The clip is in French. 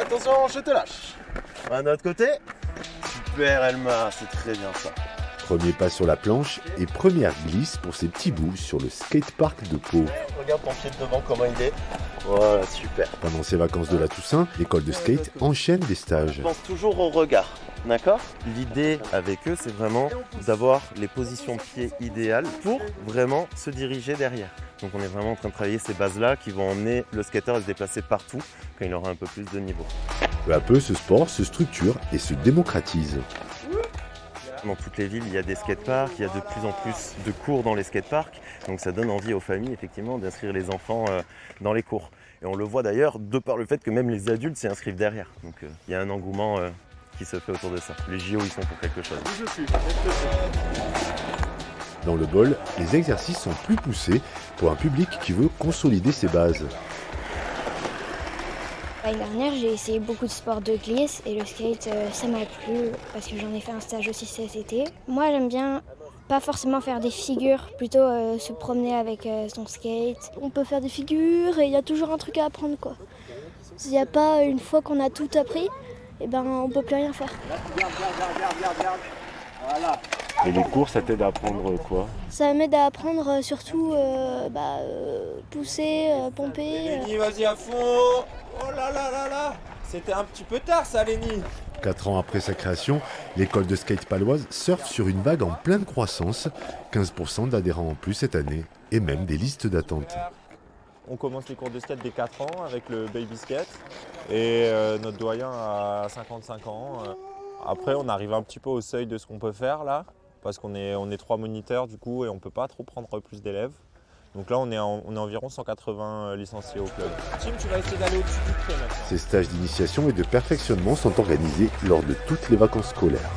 attention, je te lâche. Un autre côté. Super Elma, c'est très bien ça. Premier pas sur la planche et première glisse pour ces petits bouts sur le skatepark de Pau. Regarde ton pied de devant, comment il est. Voilà, super. Pendant ces vacances de la Toussaint, l'école de skate enchaîne des stages. Je pense toujours au regard, d'accord? L'idée avec eux, c'est vraiment d'avoir les positions de pied idéales pour vraiment se diriger derrière. Donc on est vraiment en train de travailler ces bases-là qui vont emmener le skater à se déplacer partout quand il aura un peu plus de niveau. Peu à peu, ce sport se structure et se démocratise. Dans toutes les villes, il y a des skateparks, il y a de plus en plus de cours dans les skateparks. Donc ça donne envie aux familles effectivement d'inscrire les enfants dans les cours. Et on le voit d'ailleurs de par le fait que même les adultes s'y inscrivent derrière. Donc il y a un engouement qui se fait autour de ça. Les JO, ils sont pour quelque chose. Dans le bol, les exercices sont plus poussés pour un public qui veut consolider ses bases. L'année dernière, j'ai essayé beaucoup de sports de glisse et le skate, ça m'a plu parce que j'en ai fait un stage aussi cet été. Moi, j'aime bien pas forcément faire des figures, plutôt se promener avec son skate. On peut faire des figures et il y a toujours un truc à apprendre, quoi. S'il n'y a pas une fois qu'on a tout appris, eh ben, on peut plus rien faire. Voilà. Et les cours, ça t'aide à apprendre quoi? Ça m'aide à apprendre surtout pousser, pomper. Lénie, vas-y à fond. Oh là là là là. C'était un petit peu tard ça, Lénie. 4 ans après sa création, l'école de skate paloise surfe sur une vague en pleine croissance. 15% d'adhérents en plus cette année et même des listes d'attente. On commence les cours de skate dès 4 ans avec le baby skate et notre doyen a 55 ans. Après, on arrive un petit peu au seuil de ce qu'on peut faire là, parce qu'on est 3 moniteurs du coup et on ne peut pas trop prendre plus d'élèves. Donc là, on est environ 180 licenciés au club. Tim, tu vas essayer d'aller au-dessus du trait maintenant. Ces stages d'initiation et de perfectionnement sont organisés lors de toutes les vacances scolaires.